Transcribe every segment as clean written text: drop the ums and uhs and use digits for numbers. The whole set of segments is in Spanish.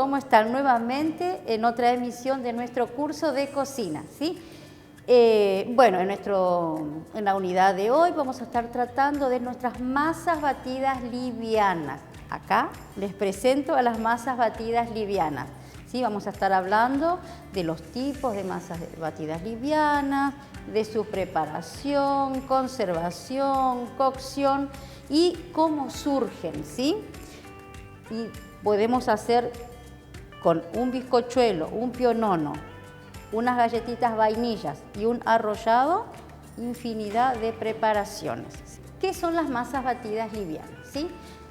¿cómo están? Nuevamente en otra emisión de nuestro curso de cocina, ¿sí? Bueno, en la unidad de hoy vamos a estar tratando de nuestras masas batidas livianas. Acá les presento a las masas batidas livianas. ¿Sí? Vamos a estar hablando de los tipos de masas batidas livianas, de su preparación, conservación, cocción y cómo surgen, ¿sí? Y podemos hacer con un bizcochuelo, un pionono, unas galletitas vainillas y un arrollado, infinidad de preparaciones. ¿Qué son las masas batidas livianas? ¿Sí?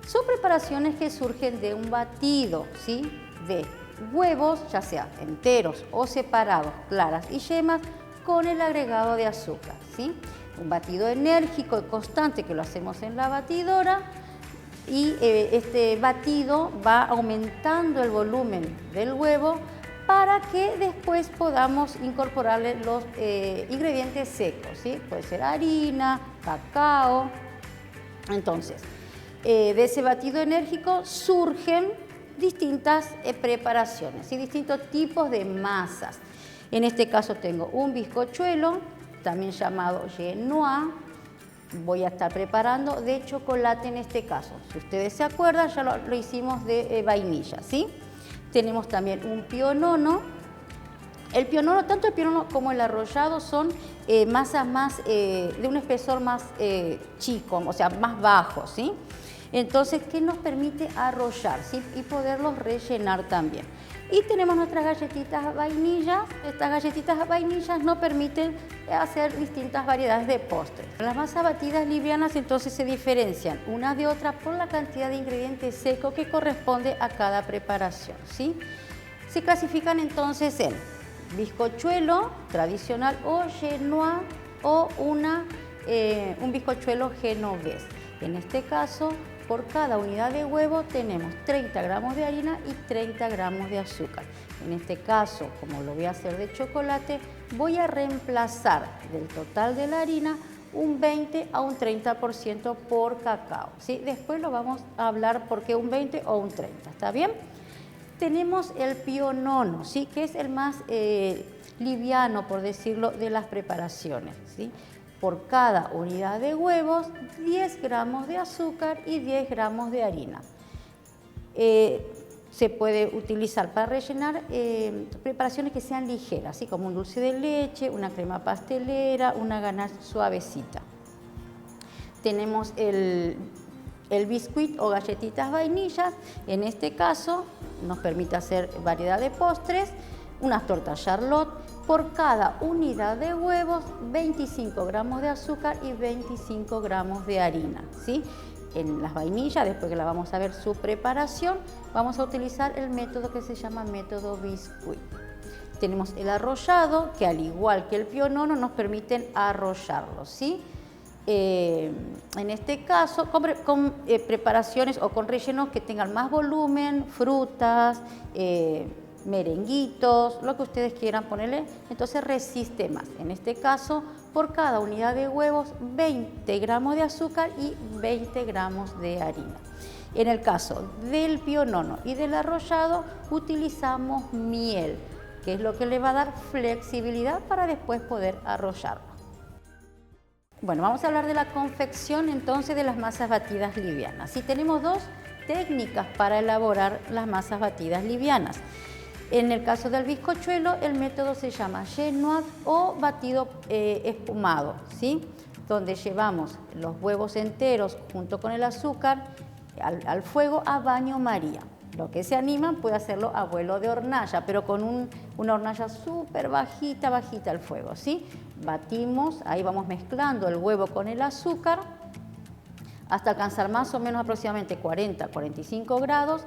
Son preparaciones que surgen de un batido, ¿sí? De huevos, ya sea enteros o separados, claras y yemas, con el agregado de azúcar, ¿sí? Un batido enérgico y constante que lo hacemos en la batidora, y este batido va aumentando el volumen del huevo para que después podamos incorporarle los ingredientes secos, ¿sí? Puede ser harina, cacao. Entonces, de ese batido enérgico surgen distintas preparaciones y distintos tipos de masas. En este caso tengo un bizcochuelo, también llamado genoa. Voy a estar preparando de chocolate en este caso. Si ustedes se acuerdan, ya lo hicimos de vainilla, ¿sí? Tenemos también un pionono. El pionono, tanto el pionono como el arrollado son masas más, de un espesor más chico, o sea, más bajo, ¿sí? Entonces, ¿qué nos permite arrollar, ¿sí? Y poderlos rellenar también. Y tenemos nuestras galletitas vainillas. Estas galletitas vainillas nos permiten hacer distintas variedades de postres. Las masas batidas livianas entonces se diferencian unas de otras por la cantidad de ingredientes secos que corresponde a cada preparación, ¿sí? Se clasifican entonces en bizcochuelo tradicional o genoa o un bizcochuelo genovés. En este caso, por cada unidad de huevo tenemos 30 gramos de harina y 30 gramos de azúcar. En este caso, como lo voy a hacer de chocolate, voy a reemplazar del total de la harina un 20 a un 30% por cacao, ¿sí? Después lo vamos a hablar por qué un 20 o un 30, ¿está bien? Tenemos el pionono, ¿sí? Que es el más liviano, por decirlo, de las preparaciones, ¿sí? Por cada unidad de huevos, 10 gramos de azúcar y 10 gramos de harina. Se puede utilizar para rellenar preparaciones que sean ligeras, así como un dulce de leche, una crema pastelera, una ganache suavecita. Tenemos el biscuit o galletitas vainillas. En este caso nos permite hacer variedad de postres, unas tortas Charlotte. Por cada unidad de huevos, 25 gramos de azúcar y 25 gramos de harina, ¿sí? En las vainillas, después que la vamos a ver su preparación, vamos a utilizar el método que se llama método biscuit. Tenemos el arrollado, que al igual que el pionono nos permiten arrollarlo, ¿sí? En este caso, con preparaciones o con rellenos que tengan más volumen, frutas, merenguitos, lo que ustedes quieran ponerle, entonces resiste más. En este caso, por cada unidad de huevos, 20 gramos de azúcar y 20 gramos de harina. En el caso del pionono y del arrollado, utilizamos miel, que es lo que le va a dar flexibilidad para después poder arrollarlo. Bueno, vamos a hablar de la confección entonces de las masas batidas livianas. Sí, tenemos dos técnicas para elaborar las masas batidas livianas. En el caso del bizcochuelo, el método se llama genoa o batido espumado, ¿sí? Donde llevamos los huevos enteros junto con el azúcar al fuego a baño María. Los que se animan puede hacerlo a vuelo de hornalla, pero con una hornalla súper bajita el fuego, ¿sí? Batimos, ahí vamos mezclando el huevo con el azúcar hasta alcanzar más o menos aproximadamente 40-45 grados.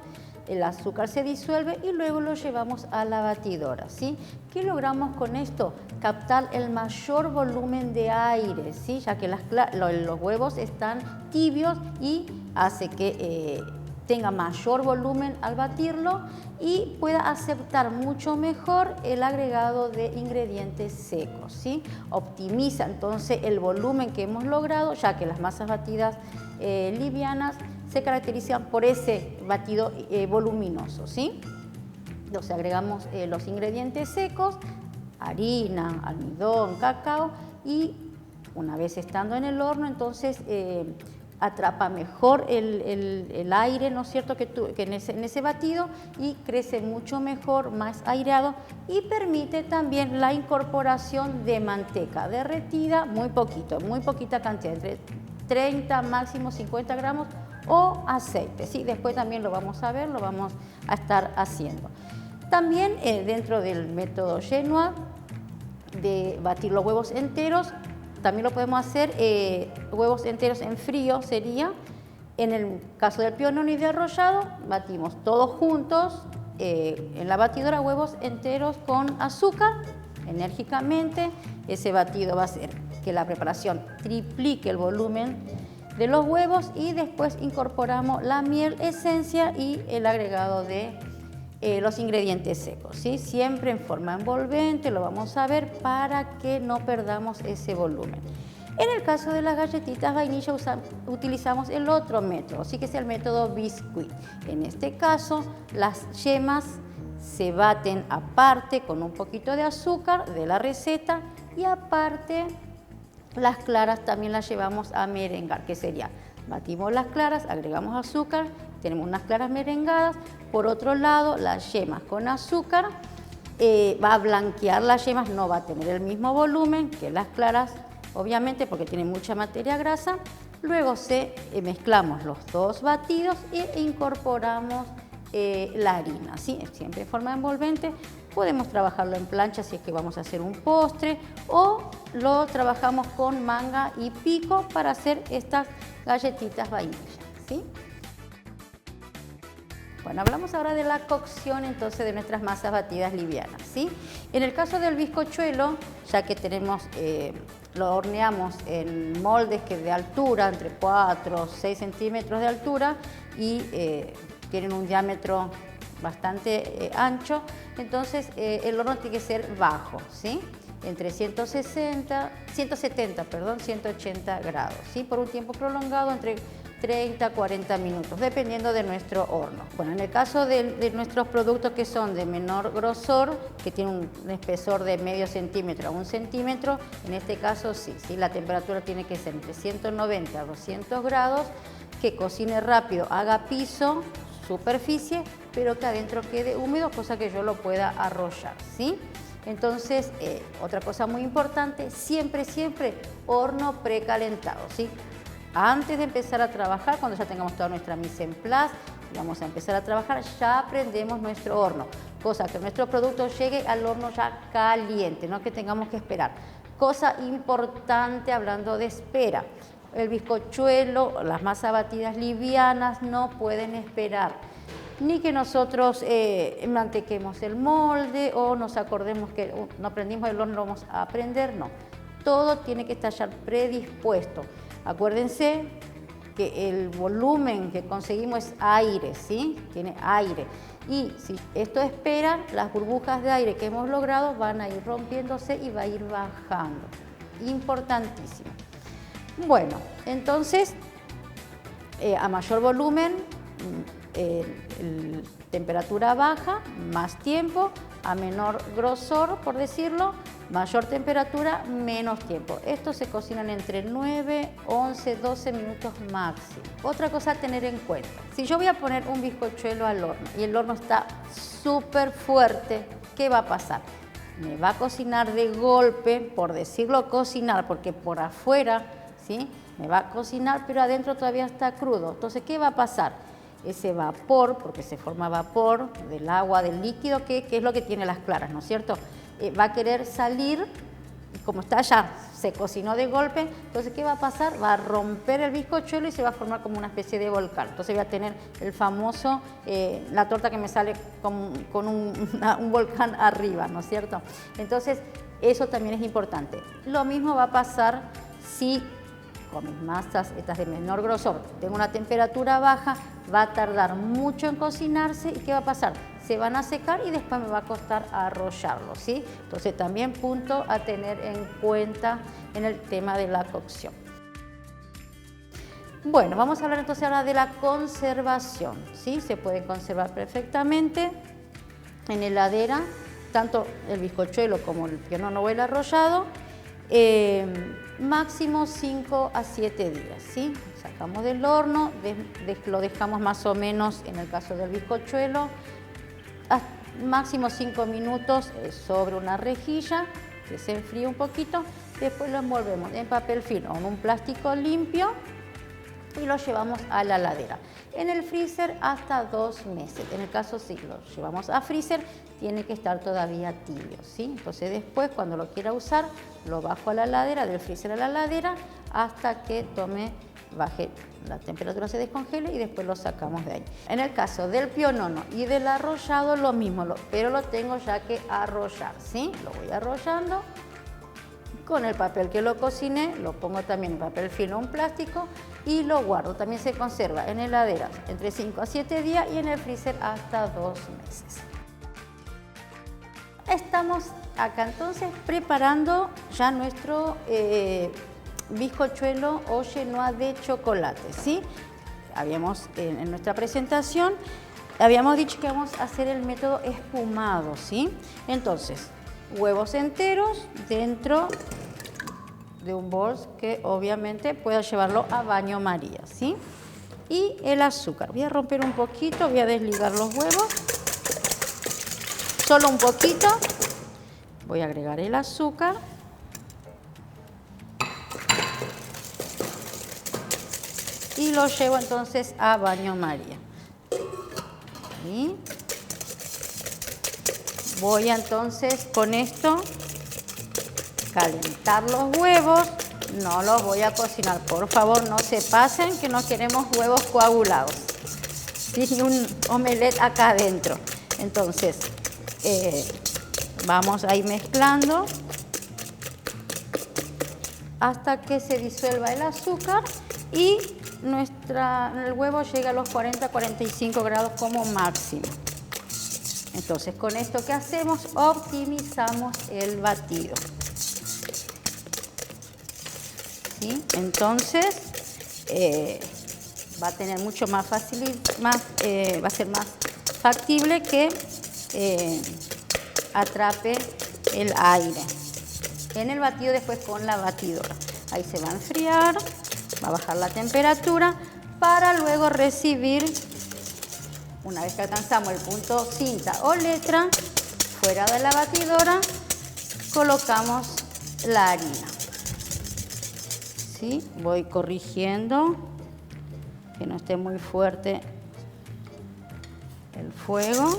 El azúcar se disuelve y luego lo llevamos a la batidora, ¿sí? ¿Qué logramos con esto? Captar el mayor volumen de aire, ¿sí? Ya que los huevos están tibios y hace que tenga mayor volumen al batirlo y pueda aceptar mucho mejor el agregado de ingredientes secos, ¿sí? Optimiza entonces el volumen que hemos logrado, ya que las masas batidas livianas se caracterizan por ese batido voluminoso, ¿sí? Entonces agregamos los ingredientes secos, harina, almidón, cacao, y una vez estando en el horno, entonces atrapa mejor el aire, ¿no es cierto?, que en ese batido, y crece mucho mejor, más aireado, y permite también la incorporación de manteca derretida, muy poquita cantidad, entre 30, máximo 50 gramos, o aceite, ¿sí? Después también lo vamos a ver, lo vamos a estar haciendo. También dentro del método Genoa de batir los huevos enteros, también lo podemos hacer huevos enteros en frío, sería. En el caso del pionono y de arrollado, batimos todos juntos en la batidora huevos enteros con azúcar, enérgicamente. Ese batido va a hacer que la preparación triplique el volumen de los huevos, y después incorporamos la miel, esencia y el agregado de los ingredientes secos, ¿sí? Siempre en forma envolvente, lo vamos a ver para que no perdamos ese volumen. En el caso de las galletitas vainilla utilizamos el otro método, sí, que es el método biscuit. En este caso, las yemas se baten aparte con un poquito de azúcar de la receta, y aparte las claras también las llevamos a merengar, que sería, batimos las claras, agregamos azúcar, tenemos unas claras merengadas. Por otro lado, las yemas con azúcar, va a blanquear las yemas, no va a tener el mismo volumen que las claras, obviamente porque tiene mucha materia grasa. Luego mezclamos los dos batidos e incorporamos la harina, ¿sí? Siempre en forma envolvente. Podemos trabajarlo en plancha si es que vamos a hacer un postre, o lo trabajamos con manga y pico para hacer estas galletitas vainilla, ¿sí? Bueno, hablamos ahora de la cocción entonces de nuestras masas batidas livianas, ¿sí? En el caso del bizcochuelo, ya que tenemos, lo horneamos en moldes que de altura, entre 4 o 6 centímetros de altura, y tienen un diámetro bastante ancho, entonces el horno tiene que ser bajo, ¿sí? Entre 170, 180 grados, ¿sí? Por un tiempo prolongado, entre 30 a 40 minutos, dependiendo de nuestro horno. Bueno, en el caso de nuestros productos que son de menor grosor, que tienen un espesor de medio centímetro a 1 centímetro, en este caso sí, la temperatura tiene que ser entre 190 a 200 grados, que cocine rápido, haga piso, superficie, pero que adentro quede húmedo, cosa que yo lo pueda arrollar, ¿sí? Entonces, otra cosa muy importante, siempre horno precalentado, ¿sí? Antes de empezar a trabajar, cuando ya tengamos toda nuestra mise en place, vamos a empezar a trabajar, ya prendemos nuestro horno, cosa que nuestro producto llegue al horno ya caliente, no que tengamos que esperar. Cosa importante hablando de espera, el bizcochuelo, las masas batidas livianas no pueden esperar, ni que nosotros mantequemos el molde o nos acordemos que no prendimos el horno, lo vamos a prender, no. Todo tiene que estar ya predispuesto. Acuérdense que el volumen que conseguimos es aire, ¿sí? Tiene aire. Y si esto espera, las burbujas de aire que hemos logrado van a ir rompiéndose y va a ir bajando. Importantísimo. Bueno, entonces, a mayor volumen, temperatura baja, más tiempo, a menor grosor, por decirlo, mayor temperatura, menos tiempo. Estos se cocinan entre 9, 11, 12 minutos máximo. Otra cosa a tener en cuenta, si yo voy a poner un bizcochuelo al horno y el horno está súper fuerte, ¿qué va a pasar? Me va a cocinar de golpe, por decirlo cocinar, porque por afuera, ¿sí? Me va a cocinar, pero adentro todavía está crudo. Entonces, ¿qué va a pasar? Ese vapor, porque se forma vapor del agua, del líquido, que es lo que tiene las claras, ¿no es cierto? Va a querer salir, y como está ya, se cocinó de golpe, entonces ¿qué va a pasar? Va a romper el bizcochuelo y se va a formar como una especie de volcán. Entonces voy a tener el famoso, la torta que me sale con un volcán arriba, ¿no es cierto? Entonces eso también es importante. Lo mismo va a pasar si con mis masas, estas de menor grosor, tengo una temperatura baja, va a tardar mucho en cocinarse. ¿Y qué va a pasar? Se van a secar y después me va a costar arrollarlo, ¿sí? Entonces también punto a tener en cuenta en el tema de la cocción. Bueno, vamos a hablar entonces ahora de la conservación, ¿sí? Se puede conservar perfectamente en heladera, tanto el bizcochuelo como el pionono o el arrollado, máximo 5 a 7 días, ¿sí? Sacamos del horno, lo dejamos más o menos, en el caso del bizcochuelo, máximo 5 minutos sobre una rejilla, que se enfríe un poquito, después lo envolvemos en papel film o en un plástico limpio y lo llevamos a la heladera. En el freezer hasta 2 meses. En el caso si lo llevamos a freezer, tiene que estar todavía tibio, ¿sí? Entonces después, cuando lo quiera usar, lo bajo a la heladera, del freezer a la heladera, hasta que baje la temperatura, se descongele y después lo sacamos de ahí. En el caso del pionono y del arrollado, lo mismo, pero lo tengo ya que arrollar, ¿sí? Lo voy arrollando. Con el papel que lo cociné, lo pongo también en papel film o un plástico y lo guardo. También se conserva en heladeras entre 5 a 7 días y en el freezer hasta 2 meses. Estamos acá entonces preparando ya nuestro bizcochuelo o chenois de chocolate, ¿sí? Habíamos en nuestra presentación, habíamos dicho que vamos a hacer el método espumado, ¿sí? Entonces, huevos enteros dentro de un bol que obviamente pueda llevarlo a baño María, ¿sí? Y el azúcar. Voy a romper un poquito, voy a desligar los huevos. Solo un poquito. Voy a agregar el azúcar. Y lo llevo entonces a baño María. ¿Sí? Voy entonces con esto calentar los huevos, no los voy a cocinar, por favor no se pasen que no queremos huevos coagulados, sin un omelette acá adentro. Entonces vamos a ir mezclando hasta que se disuelva el azúcar y el huevo llega a los 40-45 grados como máximo. Entonces, con esto que hacemos, optimizamos el batido. ¿Sí? Entonces, va a tener mucho más va a ser más factible que atrape el aire en el batido después con la batidora. Ahí se va a enfriar, va a bajar la temperatura para luego recibir. Una vez que alcanzamos el punto cinta o letra, fuera de la batidora, colocamos la harina. ¿Sí? Voy corrigiendo que no esté muy fuerte el fuego.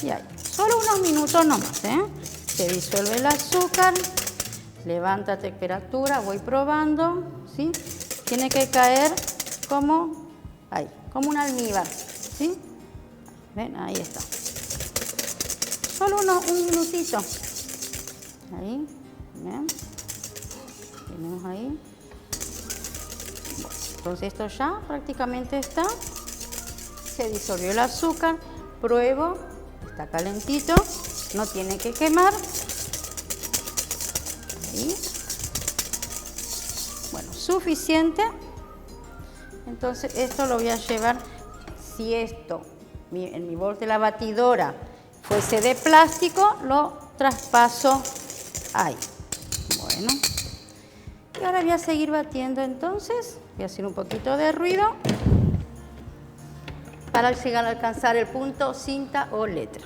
Y ahí, solo unos minutos nomás, ¿eh? Se disuelve el azúcar, levanta temperatura, voy probando, ¿sí? Tiene que caer como ahí, como un almíbar, ¿sí? ¿Ven? Ahí está. Solo un minutito. Ahí, ¿ven? Tenemos ahí. Bueno, entonces esto ya prácticamente está. Se disolvió el azúcar. Pruebo. Está calentito. No tiene que quemar. Ahí. Bueno, suficiente. Entonces esto lo voy a llevar. Si esto en mi bol de la batidora fuese de plástico, lo traspaso ahí. Bueno. Y ahora voy a seguir batiendo entonces. Voy a hacer un poquito de ruido para llegar a alcanzar el punto cinta o letra.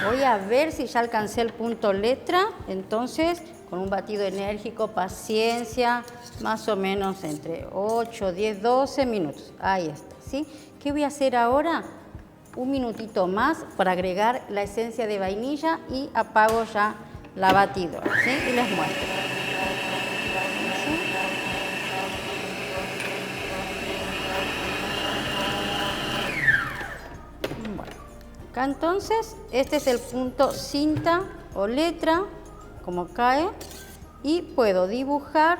Voy a ver si ya alcancé el punto letra, entonces con un batido enérgico, paciencia, más o menos entre 8, 10, 12 minutos. Ahí está, ¿sí? ¿Qué voy a hacer ahora? Un minutito más para agregar la esencia de vainilla y apago ya la batidora, ¿sí? Y les muestro. ¿Sí? Bueno, acá entonces, este es el punto cinta o letra, como cae, y puedo dibujar,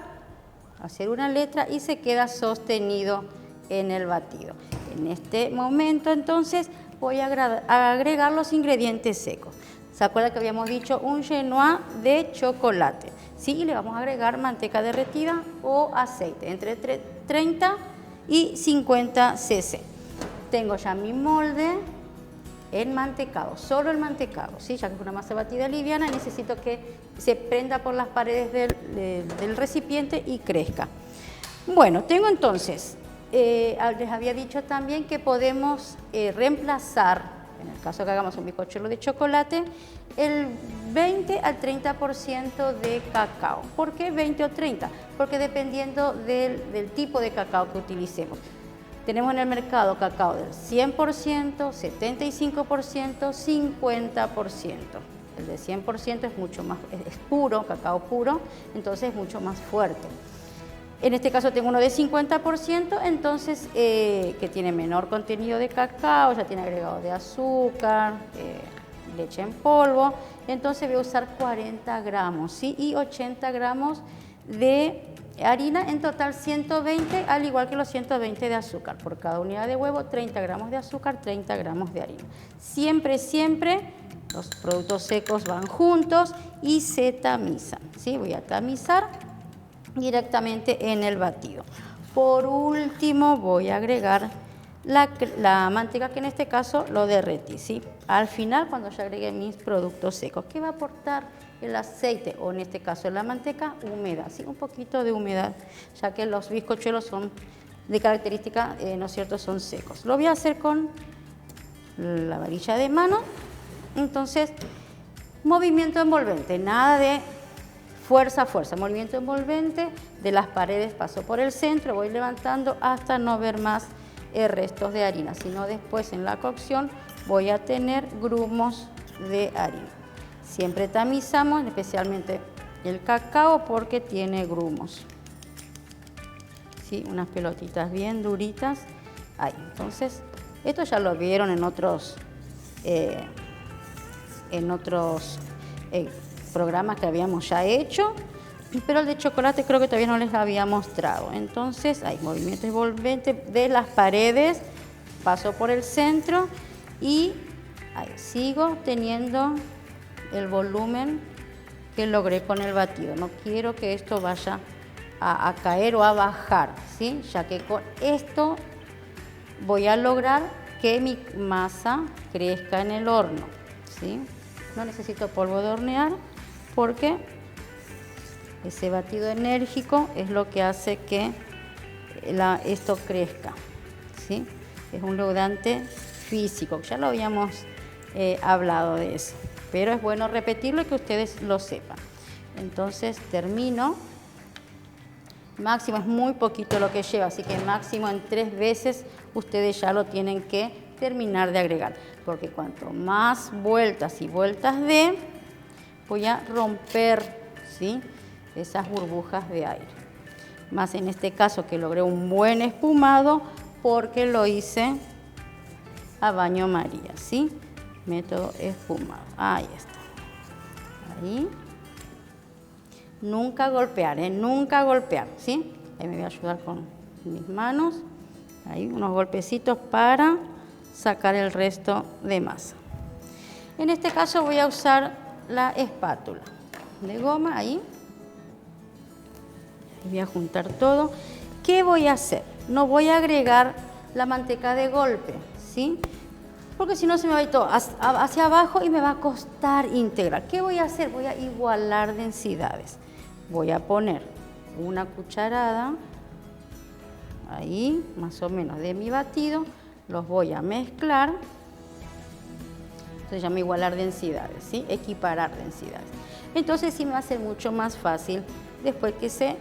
hacer una letra y se queda sostenido en el batido. En este momento entonces voy a agregar los ingredientes secos. ¿Se acuerda que habíamos dicho un genois de chocolate? ¿Sí? Y le vamos a agregar manteca derretida o aceite, entre 30 y 50 cc. Tengo ya mi molde enmantecado, solo el mantecado, ¿sí? Ya que es una masa batida liviana, necesito que se prenda por las paredes del recipiente y crezca. Bueno, tengo entonces, les había dicho también que podemos reemplazar, en el caso que hagamos un bizcochuelo de chocolate, el 20 al 30% de cacao. ¿Por qué 20 o 30? Porque dependiendo del tipo de cacao que utilicemos. Tenemos en el mercado cacao del 100%, 75%, 50%. El de 100% es mucho más, es puro, cacao puro, entonces es mucho más fuerte. En este caso tengo uno de 50%, entonces que tiene menor contenido de cacao, ya tiene agregado de azúcar, leche en polvo. Entonces voy a usar 40 gramos, ¿sí? Y 80 gramos de harina, en total 120, al igual que los 120 de azúcar. Por cada unidad de huevo, 30 gramos de azúcar, 30 gramos de harina. Siempre, siempre los productos secos van juntos y se tamizan, ¿sí? Voy a tamizar directamente en el batido. Por último voy a agregar la manteca, que en este caso lo derretí, ¿sí? Al final, cuando ya agregué mis productos secos, ¿qué va a aportar el aceite? O en este caso la manteca, humedad, ¿sí? Un poquito de humedad, ya que los bizcochuelos son de característica, ¿no es cierto?, son secos. Lo voy a hacer con la varilla de mano. Entonces, movimiento envolvente, nada de fuerza, fuerza, movimiento envolvente de las paredes, paso por el centro, voy levantando hasta no ver más restos de harina, sino después en la cocción voy a tener grumos de harina. Siempre tamizamos, especialmente el cacao, porque tiene grumos, ¿sí? Unas pelotitas bien duritas ahí. Entonces, esto ya lo vieron en otros programas que habíamos ya hecho, pero el de chocolate creo que todavía no les había mostrado. Entonces hay movimiento envolvente de las paredes, paso por el centro y ahí sigo teniendo el volumen que logré con el batido. No quiero que esto vaya a caer o a bajar, ¿sí? Ya que con esto voy a lograr que mi masa crezca en el horno, ¿sí? No necesito polvo de hornear, porque ese batido enérgico es lo que hace que esto crezca, ¿sí? Es un leudante físico, ya lo habíamos hablado de eso, pero es bueno repetirlo y que ustedes lo sepan. Entonces termino, máximo es muy poquito lo que lleva, así que máximo en 3 veces ustedes ya lo tienen que terminar de agregar, porque cuanto más vueltas y vueltas dé, voy a romper, ¿sí?, esas burbujas de aire. Más en este caso que logré un buen espumado porque lo hice a baño María, ¿sí? Método espumado. Ahí está. Ahí. Nunca golpear, nunca golpear, ¿sí? Ahí me voy a ayudar con mis manos. Ahí unos golpecitos para sacar el resto de masa. En este caso voy a usar la espátula de goma, ahí. Voy a juntar todo. ¿Qué voy a hacer? No voy a agregar la manteca de golpe, ¿sí? Porque si no se me va a ir todo hacia abajo y me va a costar integrar. ¿Qué voy a hacer? Voy a igualar densidades. Voy a poner una cucharada, ahí, más o menos de mi batido. Los voy a mezclar. Se llama igualar densidades, ¿sí? Equiparar densidades. Entonces sí me va a ser mucho más fácil después que se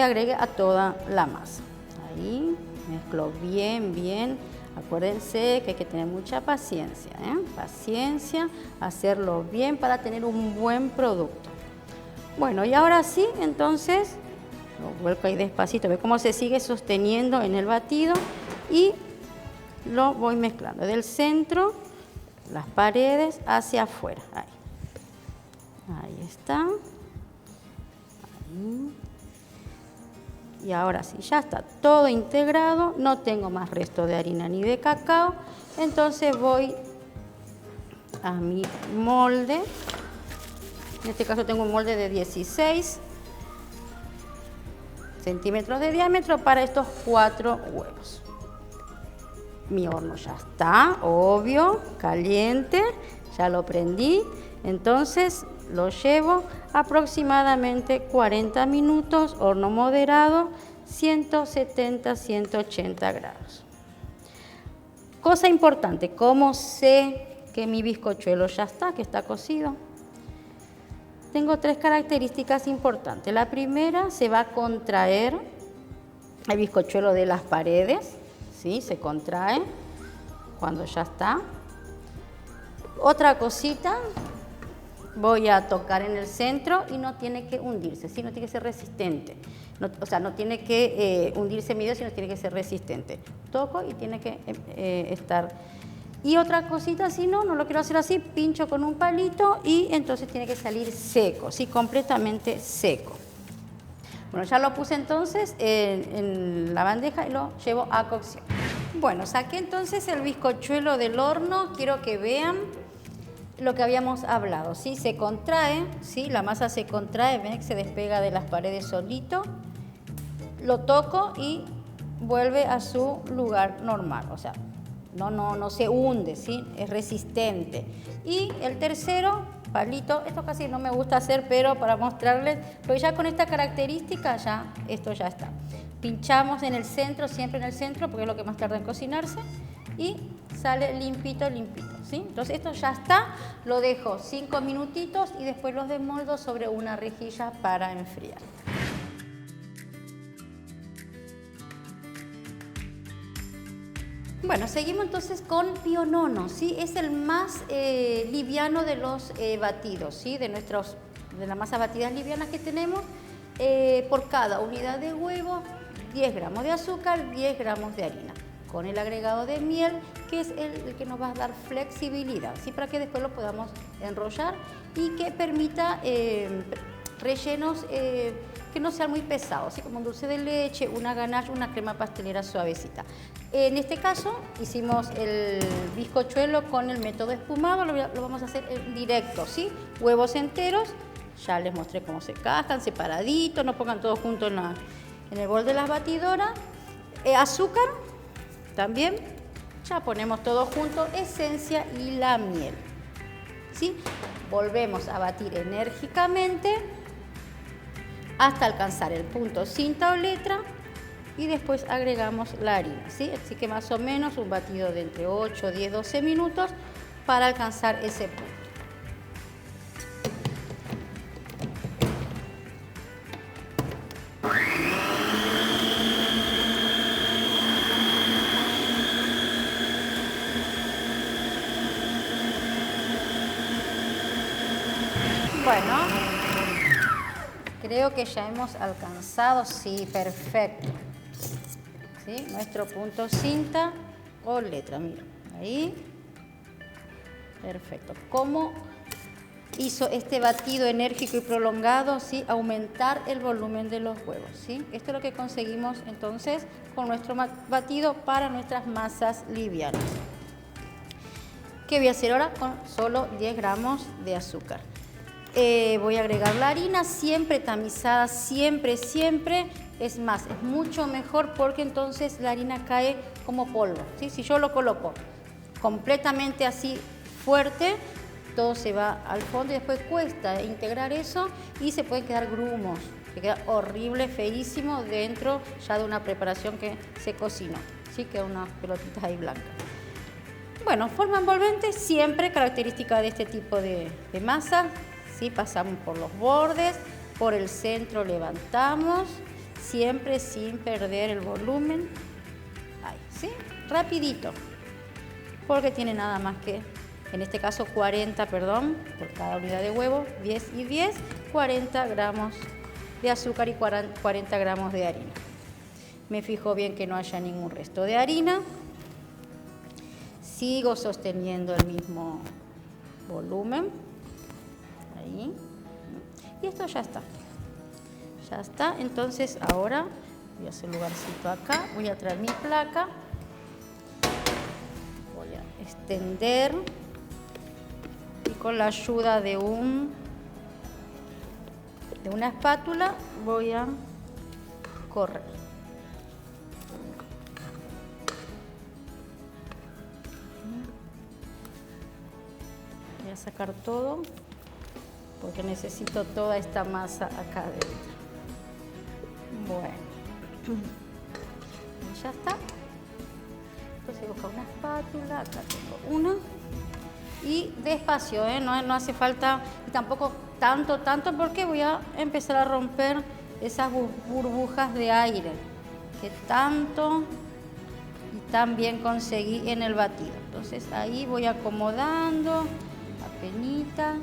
agregue a toda la masa. Ahí mezclo bien, bien. Acuérdense que hay que tener mucha paciencia, ¿eh? Paciencia, hacerlo bien para tener un buen producto. Bueno, y ahora sí, entonces, lo vuelco ahí despacito. Ve cómo se sigue sosteniendo en el batido y lo voy mezclando del centro, las paredes hacia afuera. Ahí está. Ahí. Y ahora sí, ya está todo integrado, no tengo más resto de harina ni de cacao, entonces voy a mi molde. En este caso tengo un molde de 16 centímetros de diámetro para estos 4 huevos. Mi horno ya está, obvio, caliente, ya lo prendí. Entonces lo llevo aproximadamente 40 minutos, horno moderado, 170-180 grados. Cosa importante, ¿cómo sé que mi bizcochuelo ya está, que está cocido? Tengo 3 características importantes. La primera, se va a contraer el bizcochuelo de las paredes, ¿sí? Se contrae cuando ya está. Otra cosita, voy a tocar en el centro y no tiene que hundirse, ¿sí? No tiene que ser resistente. No, o sea, no tiene que hundirse mi dedo, sino tiene que ser resistente. Toco y tiene que estar. Y otra cosita, si no lo quiero hacer así, pincho con un palito y entonces tiene que salir seco, ¿sí? Completamente seco. Bueno, ya lo puse entonces en la bandeja y lo llevo a cocción. Bueno, saqué entonces el bizcochuelo del horno. Quiero que vean lo que habíamos hablado, ¿sí? Se contrae, ¿sí? La masa se contrae, ven que se despega de las paredes solito. Lo toco y vuelve a su lugar normal, o sea, no se hunde, ¿sí? Es resistente. Y el tercero, palito, esto casi no me gusta hacer, pero para mostrarles, pero ya con esta característica, esto ya está. Pinchamos en el centro, siempre en el centro, porque es lo que más tarda en cocinarse, y sale limpito, limpito, ¿sí? Entonces esto ya está, lo dejo 5 minutitos y después los desmoldo sobre una rejilla para enfriar. Bueno, seguimos entonces con Pionono, ¿sí? Es el más liviano de los batidos, ¿sí? De las masas batidas livianas que tenemos. Por cada unidad de huevo, 10 gramos de azúcar, 10 gramos de harina. Con el agregado de miel, que es el que nos va a dar flexibilidad, ¿sí? Para que después lo podamos enrollar y que permita rellenos que no sean muy pesados, ¿sí? Como un dulce de leche, una ganache, una crema pastelera suavecita. En este caso hicimos el bizcochuelo con el método espumado, lo vamos a hacer en directo, ¿sí? Huevos enteros, ya les mostré cómo se cascan, separaditos, no pongan todo junto en el bol de la batidora. Azúcar también, ya ponemos todo junto, esencia y la miel, ¿sí? Volvemos a batir enérgicamente hasta alcanzar el punto cinta o letra y después agregamos la harina, ¿sí? Así que más o menos un batido de entre 8, 10, 12 minutos para alcanzar ese punto. Bueno, creo que ya hemos alcanzado, sí, perfecto, ¿sí? Nuestro punto cinta o letra, mira, ahí, perfecto. ¿Cómo hizo este batido enérgico y prolongado? ¿Sí? Aumentar el volumen de los huevos, ¿sí? Esto es lo que conseguimos entonces con nuestro batido para nuestras masas livianas. ¿Qué voy a hacer ahora? Con solo 10 gramos de azúcar. Voy a agregar la harina, siempre tamizada, siempre. Es más, es mucho mejor porque entonces la harina cae como polvo, ¿sí? Si yo lo coloco completamente así fuerte, todo se va al fondo y después cuesta integrar eso y se pueden quedar grumos, que queda horrible, feísimo dentro ya de una preparación que se cocinó, ¿sí? Quedan unas pelotitas ahí blancas. Bueno, forma envolvente, siempre característica de este tipo de masa. ¿Sí? Pasamos por los bordes, por el centro levantamos, siempre sin perder el volumen. Ahí, ¿sí? Rapidito, porque tiene nada más que, en este caso 40, perdón, por cada unidad de huevo, 10 y 10, 40 gramos de azúcar y 40 gramos de harina. Me fijo bien que no haya ningún resto de harina. Sigo sosteniendo el mismo volumen. Ahí. Y esto ya está. Ya está. Entonces ahora voy a hacer lugarcito acá. Voy a traer mi placa. Voy a extender con la ayuda de una espátula voy a correr. Voy a sacar todo porque necesito toda esta masa acá adentro. Bueno, ya está. Entonces busco una espátula, acá tengo una. Y despacio, no hace falta, y tampoco tanto, porque voy a empezar a romper esas burbujas de aire que tanto y tan bien conseguí en el batido. Entonces ahí voy acomodando apenitas.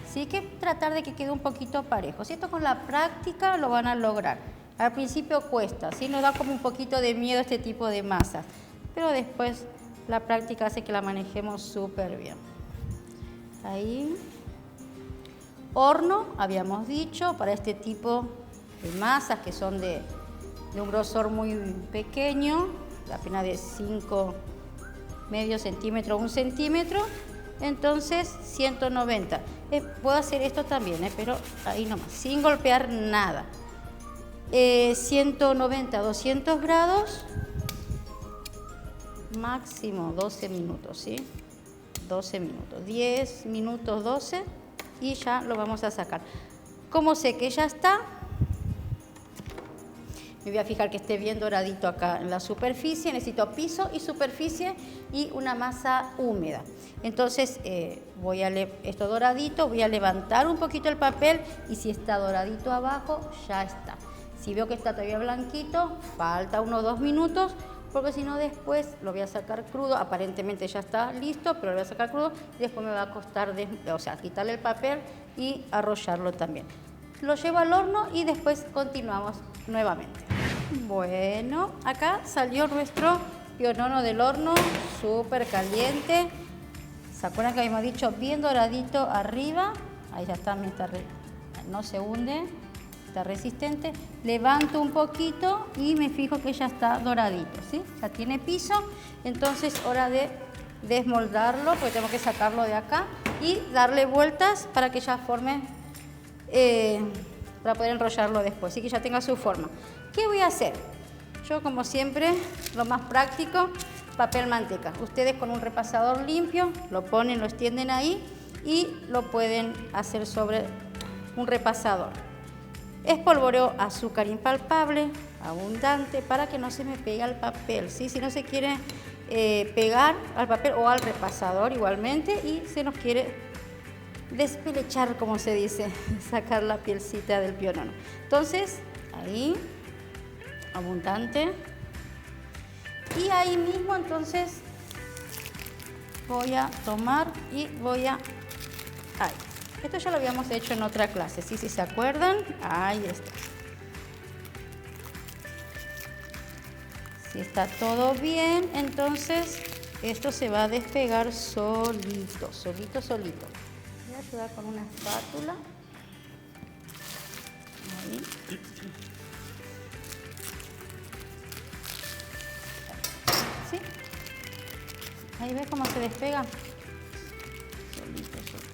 Sí, hay que tratar de que quede un poquito parejo. Si esto con la práctica lo van a lograr. Al principio cuesta, ¿sí? Nos da como un poquito de miedo este tipo de masas, pero después la práctica hace que la manejemos súper bien. Ahí. Horno, habíamos dicho, para este tipo de masas que son de un grosor muy pequeño, apenas de 5 medio centímetro, 1 centímetro. Entonces 190. Puedo hacer esto también, pero ahí nomás, sin golpear nada. 190, 200 grados, máximo 12 minutos, ¿sí? 12 minutos, 10 minutos, 12 y ya lo vamos a sacar. Como sé que ya está, me voy a fijar que esté bien doradito acá en la superficie. Necesito piso y superficie y una masa húmeda. Entonces esto doradito, voy a levantar un poquito el papel y si está doradito abajo, ya está. Si veo que está todavía blanquito, falta unos 2 minutos, porque si no después lo voy a sacar crudo. Aparentemente ya está listo, pero lo voy a sacar crudo y después me va a costar, quitarle el papel y arrollarlo también. Lo llevo al horno y después continuamos nuevamente. Bueno, acá salió nuestro pionono del horno, súper caliente. ¿Se acuerdan que habíamos dicho bien doradito arriba? Ahí ya está, no se hunde, está resistente. Levanto un poquito y me fijo que ya está doradito, ¿sí? Ya tiene piso, entonces hora de desmoldarlo, porque tengo que sacarlo de acá y darle vueltas para que ya forme, para poder enrollarlo después, así que ya tenga su forma. ¿Qué voy a hacer? Yo, como siempre, lo más práctico, papel manteca. Ustedes con un repasador limpio lo ponen, lo extienden ahí y lo pueden hacer sobre un repasador. Espolvoreo azúcar impalpable, abundante, para que no se me pegue al papel, ¿sí? Si no se quiere pegar al papel o al repasador igualmente y se nos quiere despelechar, como se dice, sacar la pielcita del pionono. Entonces, ahí, abundante. Y ahí mismo, entonces, voy a tomar y voy a... Ahí. Esto ya lo habíamos hecho en otra clase, ¿sí? Si se acuerdan, ahí está. Si está todo bien, entonces esto se va a despegar solito. Voy a ayudar con una espátula. Ahí. ¿Sí? Ahí ves cómo se despega.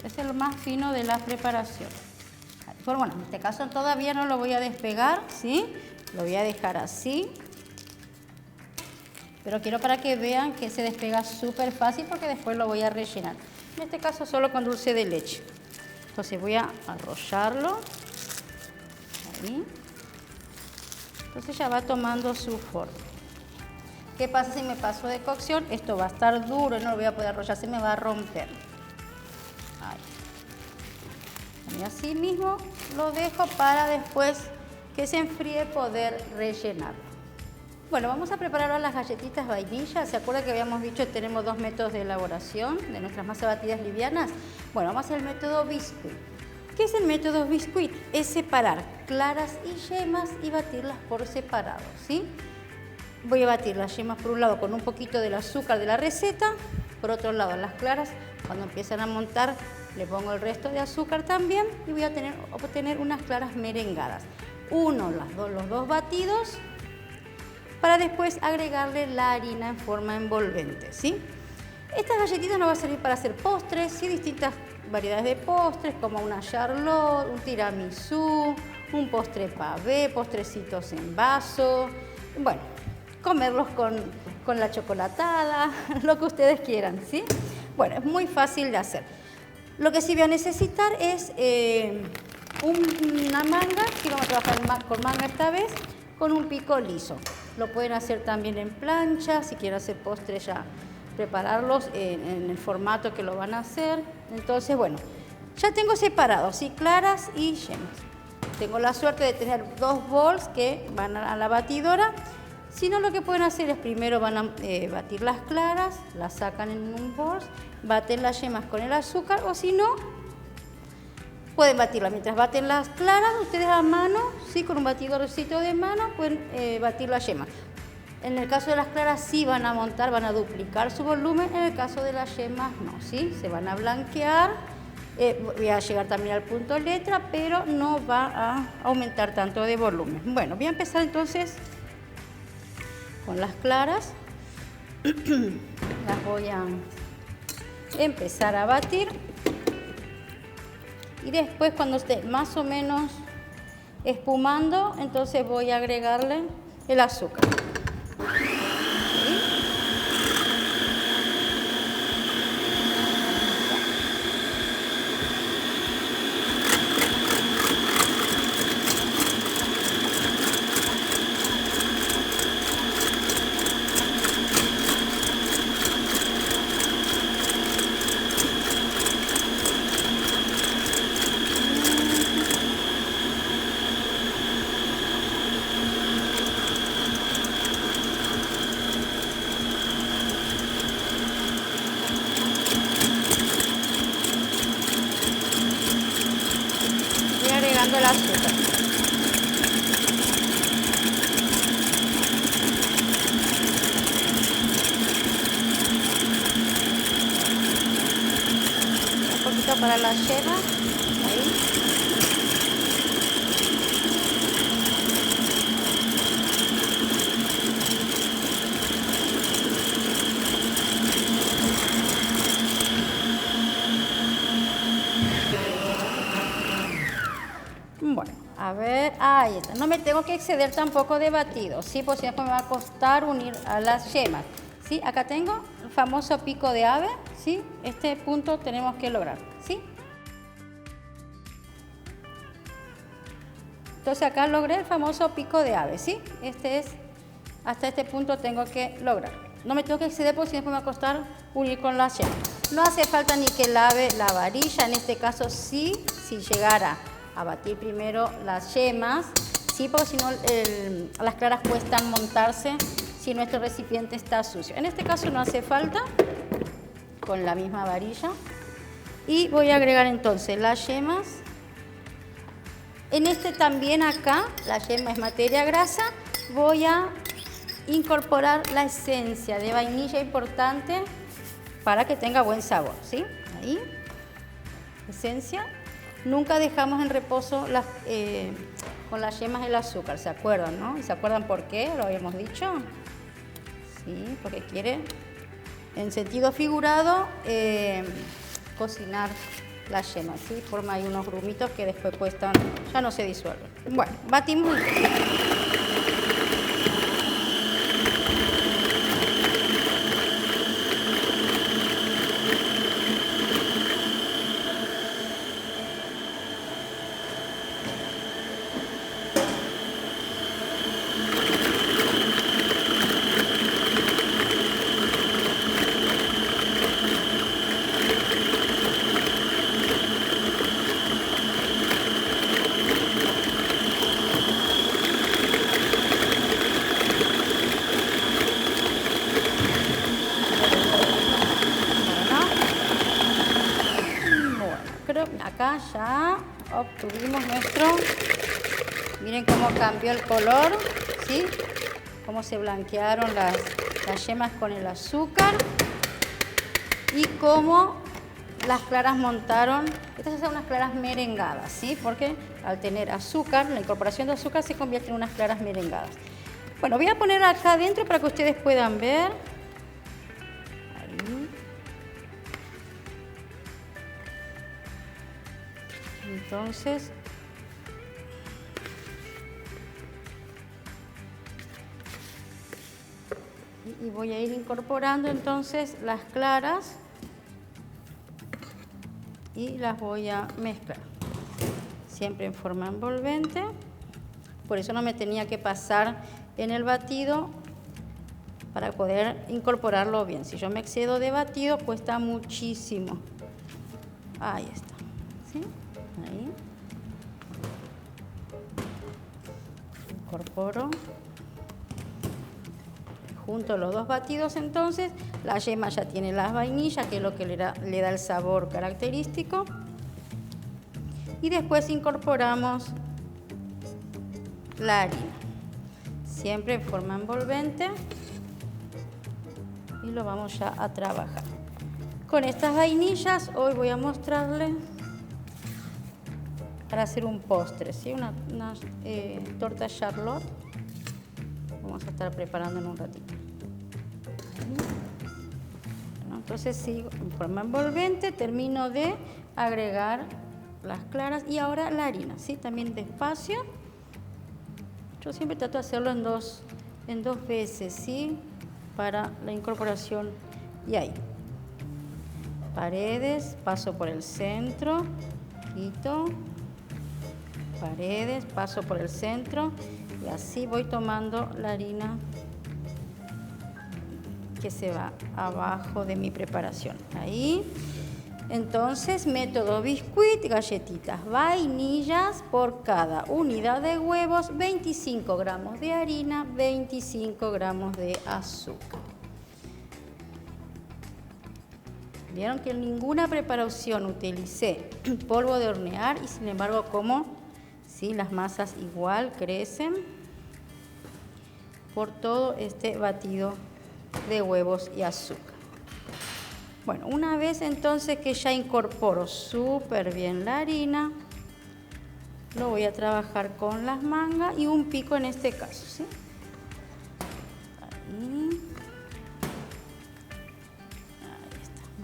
Es el más fino de la preparación. Pero bueno, en este caso todavía no lo voy a despegar, ¿sí? Lo voy a dejar así. Pero quiero para que vean que se despega súper fácil porque después lo voy a rellenar. En este caso solo con dulce de leche. Entonces voy a arrollarlo. Ahí. Entonces ya va tomando su forma. ¿Qué pasa si me paso de cocción? Esto va a estar duro y no lo voy a poder arrollar, se me va a romper. Ahí. Y así mismo lo dejo para después que se enfríe poder rellenarlo. Bueno, vamos a preparar ahora las galletitas vainilla. ¿Se acuerdan que habíamos dicho que tenemos 2 métodos de elaboración de nuestras masas batidas livianas? Bueno, vamos a hacer el método biscuit. ¿Qué es el método biscuit? Es separar claras y yemas y batirlas por separado, ¿sí? Voy a batir las yemas por un lado con un poquito del azúcar de la receta, por otro lado las claras, cuando empiezan a montar le pongo el resto de azúcar también y voy a obtener unas claras merengadas. Los dos batidos para después agregarle la harina en forma envolvente, ¿sí? Estas galletitas nos va a servir para hacer postres, ¿sí? Distintas variedades de postres, como una charlotte, un tiramisú, un postre pavé, postrecitos en vaso. Bueno, comerlos con la chocolatada, lo que ustedes quieran, ¿sí? Bueno, es muy fácil de hacer. Lo que sí voy a necesitar es una manga, que vamos a trabajar con manga esta vez, con un pico liso. Lo pueden hacer también en plancha, si quieren hacer postres ya prepararlos en el formato que lo van a hacer. Entonces, bueno, ya tengo separados, ¿sí? Claras y yemas. Tengo la suerte de tener 2 bols que van a la batidora. Si no, lo que pueden hacer es primero van a batir las claras, las sacan en un bol, baten las yemas con el azúcar, o si no, pueden batirla. Mientras baten las claras, ustedes a mano, ¿sí? Con un batidorcito de mano, pueden batir la yema. En el caso de las claras sí van a montar, van a duplicar su volumen. En el caso de las yemas no, ¿sí? Se van a blanquear. Voy a llegar también al punto letra, pero no va a aumentar tanto de volumen. Bueno, voy a empezar entonces con las claras. Las voy a empezar a batir. Y después, cuando esté más o menos espumando, entonces voy a agregarle el azúcar. Agregando el azúcar. Un poquito para la yema. Ahí. Bueno, a ver, ahí está. No me tengo que exceder tampoco de batido, ¿sí? Porque si no me va a costar unir a las yemas, ¿sí? Acá tengo el famoso pico de ave, ¿sí? Este punto tenemos que lograr, ¿sí? Entonces acá logré el famoso pico de ave, ¿sí? Hasta este punto tengo que lograr. No me tengo que exceder porque si no me va a costar unir con las yemas. No hace falta ni que lave la varilla, en este caso sí, si llegara a batir primero las yemas, sí, porque si no las claras cuestan montarse si nuestro recipiente está sucio. En este caso no hace falta, con la misma varilla. Y voy a agregar entonces las yemas. En este también acá, la yema es materia grasa, voy a incorporar la esencia de vainilla importante para que tenga buen sabor, ¿sí? Ahí, esencia. Nunca dejamos en reposo con las yemas el azúcar, ¿se acuerdan, no? ¿Y se acuerdan por qué? ¿Lo habíamos dicho? Sí, porque quiere, en sentido figurado, cocinar las yemas, ¿sí? Forma ahí unos grumitos que después cuestan, ya no se disuelven. Bueno, batimos. Acá ya obtuvimos miren cómo cambió el color, ¿sí? Cómo se blanquearon las yemas con el azúcar y cómo las claras montaron. Estas son unas claras merengadas, ¿sí? Porque al tener azúcar, la incorporación de azúcar se convierte en unas claras merengadas. Bueno, voy a poner acá adentro para que ustedes puedan ver. Ahí. Entonces, y voy a ir incorporando entonces las claras y las voy a mezclar. Siempre en forma envolvente. Por eso no me tenía que pasar en el batido para poder incorporarlo bien. Si yo me excedo de batido, cuesta muchísimo. Ahí está. ¿Sí? Ahí. Incorporo. Junto los dos batidos, entonces, la yema ya tiene las vainillas, que es lo que le da el sabor característico. Y después incorporamos la harina. Siempre en forma envolvente. Y lo vamos ya a trabajar. Con estas vainillas, hoy voy a mostrarles para hacer un postre, ¿sí? Una torta Charlotte. Vamos a estar preparando en un ratito. Bueno, entonces sigo en forma envolvente, termino de agregar las claras y ahora la harina, ¿sí? También despacio. Yo siempre trato de hacerlo en dos veces, ¿sí? Para la incorporación. Y ahí. Paredes, paso por el centro, quito. Paredes, paso por el centro. Y así voy tomando la harina que se va abajo de mi preparación. Ahí. Entonces, método biscuit, galletitas, vainillas por cada unidad de huevos, 25 gramos de harina, 25 gramos de azúcar. Vieron que en ninguna preparación utilicé polvo de hornear y sin embargo, como ¿sí? Las masas igual crecen por todo este batido de huevos y azúcar. Bueno, una vez entonces que ya incorporo súper bien la harina, lo voy a trabajar con las mangas y un pico en este caso, ¿sí? Ahí.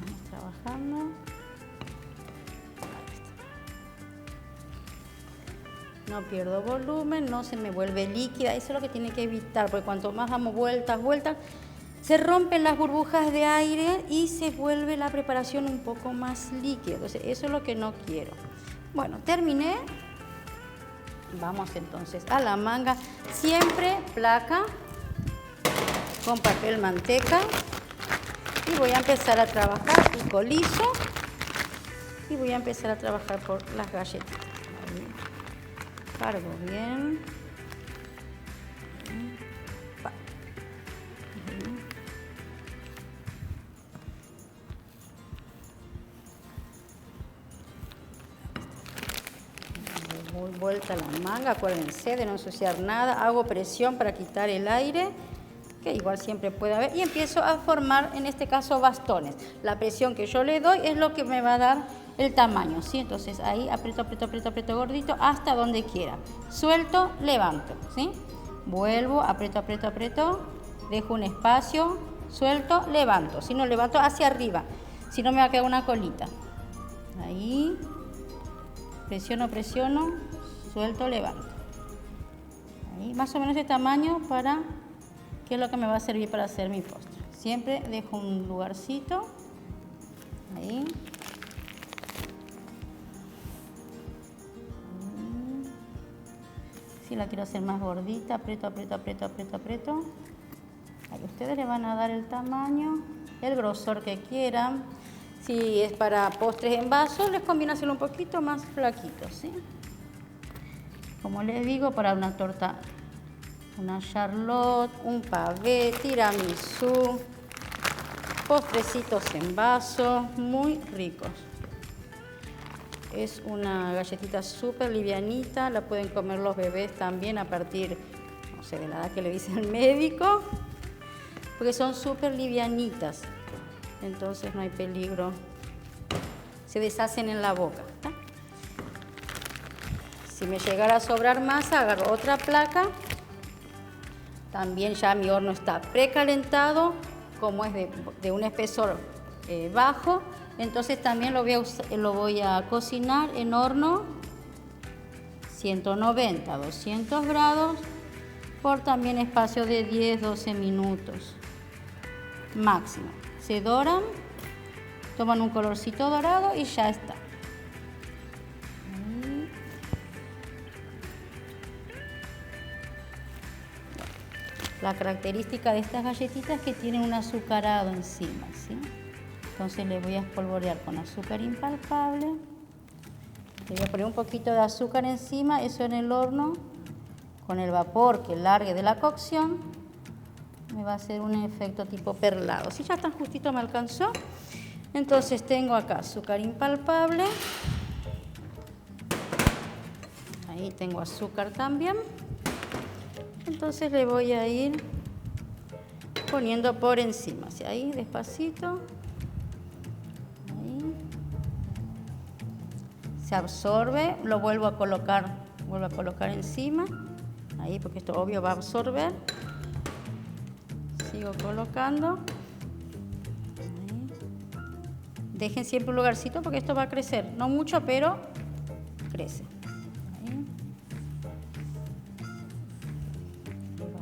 Ahí está, vamos trabajando. Ahí está. No pierdo volumen, no se me vuelve líquida, eso es lo que tiene que evitar, porque cuanto más damos vueltas, se rompen las burbujas de aire y se vuelve la preparación un poco más líquida. Entonces, eso es lo que no quiero. Bueno, terminé. Vamos entonces a la manga. Siempre placa con papel manteca. Y voy a empezar a trabajar pico liso. Y voy a empezar a trabajar por las galletitas. Ahí. Cargo bien. Doy vuelta la manga, acuérdense de no ensuciar nada. Hago presión para quitar el aire, que igual siempre puede haber. Y empiezo a formar, en este caso, bastones. La presión que yo le doy es lo que me va a dar el tamaño, ¿sí? Entonces ahí aprieto, aprieto, aprieto, aprieto gordito hasta donde quiera. Suelto, levanto, ¿sí? Vuelvo, aprieto, aprieto, aprieto. Dejo un espacio, suelto, levanto. Si no, levanto hacia arriba. Si no, me va a quedar una colita. Ahí. Presiono, presiono, suelto, levanto. Ahí, más o menos de tamaño para que es lo que me va a servir para hacer mi postre. Siempre dejo un lugarcito. Ahí. Si la quiero hacer más gordita, aprieto, aprieto, aprieto, aprieto, aprieto. Ahí ustedes le van a dar el tamaño, el grosor que quieran. Si es para postres en vaso, les conviene hacerlo un poquito más flaquito, ¿sí? Como les digo, para una torta, una Charlotte, un pavé, tiramisú, postrecitos en vaso, muy ricos. Es una galletita súper livianita, la pueden comer los bebés también a partir, no sé, de la edad que le dice el médico, porque son súper livianitas. Entonces no hay peligro, se deshacen en la boca, ¿tá? Si me llegara a sobrar masa, agarro otra placa. También ya mi horno está precalentado, como es de un espesor bajo. Entonces también lo voy a cocinar en horno 190 a 200 grados por también espacio de 10-12 minutos máximo. Se doran, toman un colorcito dorado y ya está. La característica de estas galletitas es que tienen un azucarado encima, ¿sí? Entonces le voy a espolvorear con azúcar impalpable. Le voy a poner un poquito de azúcar encima, eso en el horno, con el vapor que largue de la cocción, me va a hacer un efecto tipo perlado. Si ya tan justito me alcanzó, entonces tengo acá azúcar impalpable. Ahí tengo azúcar también. Entonces le voy a ir poniendo por encima, ¿sí? Ahí despacito. Ahí. Se absorbe, lo vuelvo a colocar encima. Ahí, porque esto obvio va a absorber. Sigo colocando. Ahí. Dejen siempre un lugarcito porque esto va a crecer. No mucho, pero crece. Ahí.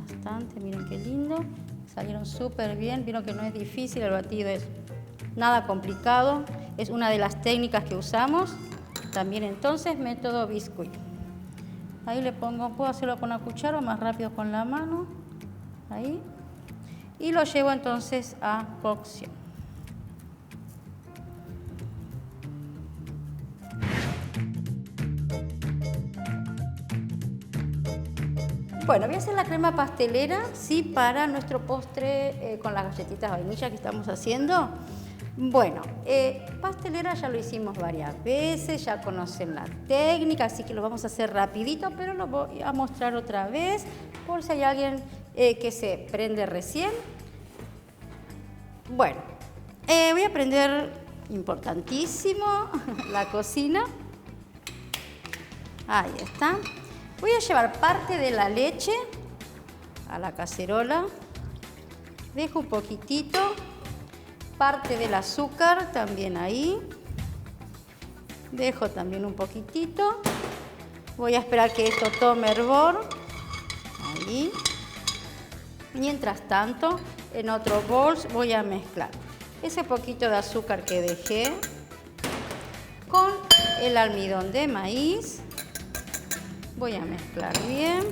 Bastante, miren qué lindo. Salieron súper bien. Vieron que no es difícil, el batido es nada complicado. Es una de las técnicas que usamos. También entonces método biscuit. Ahí le pongo, puedo hacerlo con una cuchara o más rápido con la mano. Ahí. Y lo llevo entonces a cocción. Bueno, voy a hacer la crema pastelera, sí, para nuestro postre con las galletitas de vainilla que estamos haciendo. Bueno, pastelera ya lo hicimos varias veces, ya conocen la técnica, así que lo vamos a hacer rapidito, pero lo voy a mostrar otra vez por si hay alguien que se prende recién. Bueno, voy a aprender, importantísimo, la cocina. Ahí está. Voy a llevar parte de la leche a la cacerola. Dejo un poquitito. Parte del azúcar también ahí. Dejo también un poquitito. Voy a esperar que esto tome hervor. Ahí. Mientras tanto, en otro bol voy a mezclar ese poquito de azúcar que dejé con el almidón de maíz. Voy a mezclar bien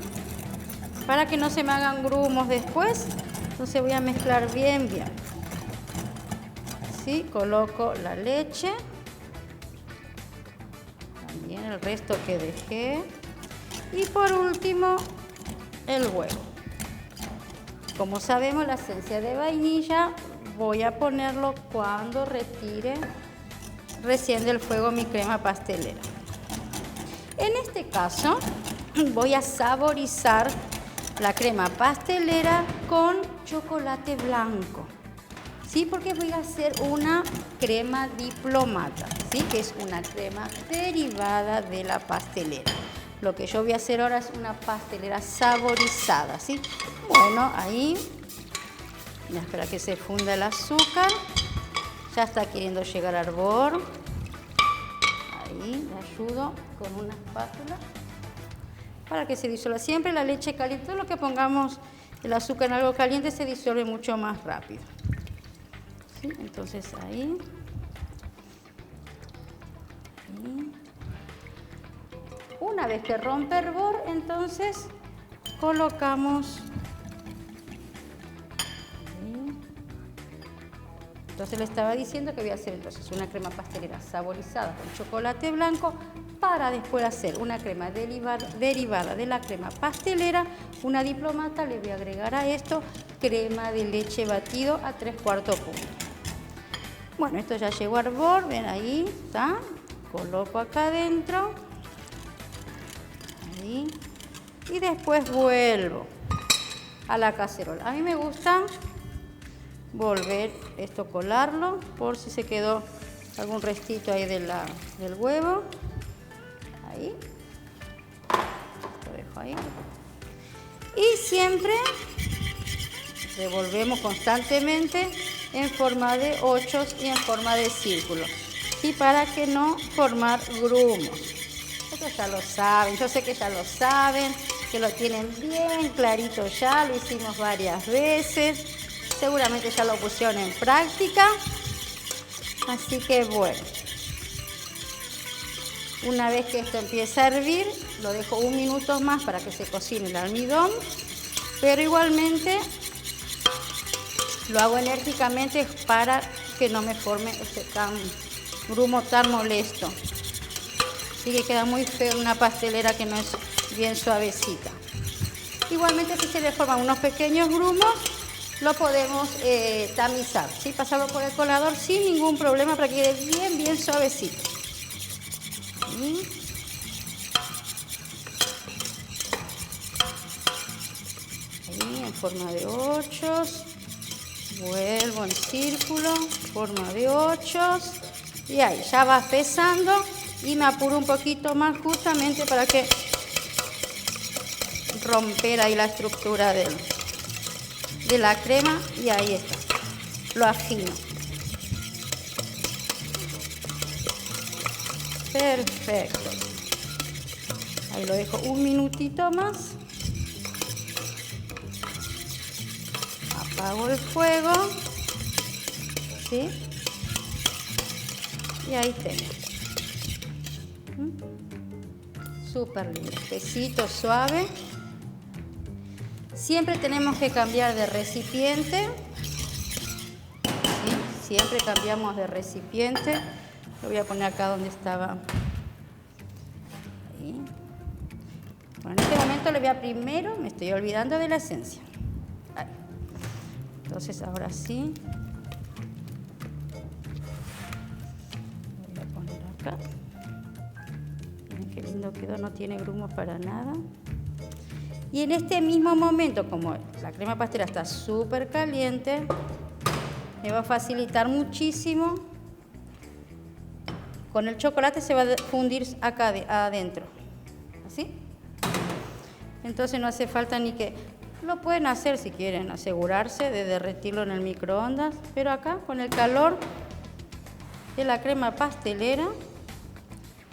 para que no se me hagan grumos después. Entonces voy a mezclar bien. ¿Sí? Coloco la leche. También el resto que dejé. Y por último, el huevo. Como sabemos, la esencia de vainilla voy a ponerlo cuando retire recién del fuego mi crema pastelera. En este caso voy a saborizar la crema pastelera con chocolate blanco, ¿sí? Porque voy a hacer una crema diplomata, ¿sí? Que es una crema derivada de la pastelera. Lo que yo voy a hacer ahora es una pastelera saborizada, ¿sí? Bueno, ahí, voy a esperar que se funda el azúcar. Ya está queriendo llegar a hervor. Ahí, le ayudo con una espátula para que se disuelva. Siempre la leche caliente, todo lo que pongamos el azúcar en algo caliente se disuelve mucho más rápido. ¿Sí? Entonces ahí. Una vez que rompe hervor, entonces colocamos. Entonces le estaba diciendo que voy a hacer entonces una crema pastelera saborizada con chocolate blanco para después hacer una crema derivada de la crema pastelera, una diplomata. Le voy a agregar a esto crema de leche batido a 3/4 punto. Bueno, esto ya llegó a hervor, ven ahí, está. Coloco acá adentro. Ahí. Y después vuelvo a la cacerola. A mí me gusta volver esto, colarlo por si se quedó algún restito ahí del huevo. Ahí. Lo dejo ahí. Y siempre revolvemos constantemente en forma de ochos y en forma de círculo, ¿sí? Para que no formar grumos. chiquitos ya lo saben, yo sé que ya lo saben, que lo tienen bien clarito ya, lo hicimos varias veces, seguramente ya lo pusieron en práctica, así que bueno. Una vez que esto empieza a hervir, lo dejo 1 minuto más para que se cocine el almidón, pero igualmente lo hago enérgicamente para que no me forme este grumo tan molesto. Así que queda muy feo una pastelera que no es bien suavecita. Igualmente si se le forman unos pequeños grumos, lo podemos tamizar, ¿sí? Pasarlo por el colador sin ningún problema para que quede bien suavecito. Ahí. Ahí en forma de 8. Vuelvo en círculo, forma de 8. Y ahí ya va pesando y me apuro un poquito más justamente para que romper ahí la estructura de la crema y ahí está, lo afino. Perfecto. Ahí lo dejo 1 minutito más. Apago el fuego. ¿Sí? Y ahí tengo. Súper lindo, espesito, suave. Siempre tenemos que cambiar de recipiente. ¿Sí? Siempre cambiamos de recipiente. Lo voy a poner acá donde estaba. Ahí. Bueno, en este momento le voy a primero, me estoy olvidando de la esencia. Ahí. Entonces ahora sí. Lo voy a poner acá. Miren qué lindo quedó, no tiene grumos para nada. Y en este mismo momento, como la crema pastelera está súper caliente, me va a facilitar muchísimo. Con el chocolate se va a fundir acá adentro. ¿Así? Entonces no hace falta ni que... Lo pueden hacer si quieren, asegurarse de derretirlo en el microondas. Pero acá, con el calor de la crema pastelera,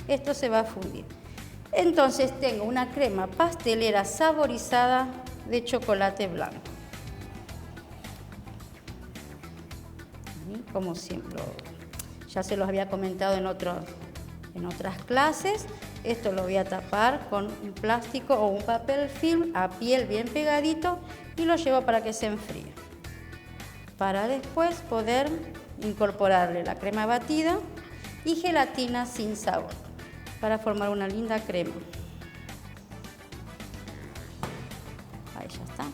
esto se va a fundir. Entonces tengo una crema pastelera saborizada de chocolate blanco. Y como siempre, ya se los había comentado en otras clases, esto lo voy a tapar con un plástico o un papel film a piel bien pegadito y lo llevo para que se enfríe. Para después poder incorporarle la crema batida y gelatina sin sabor, para formar una linda crema. Ahí ya está.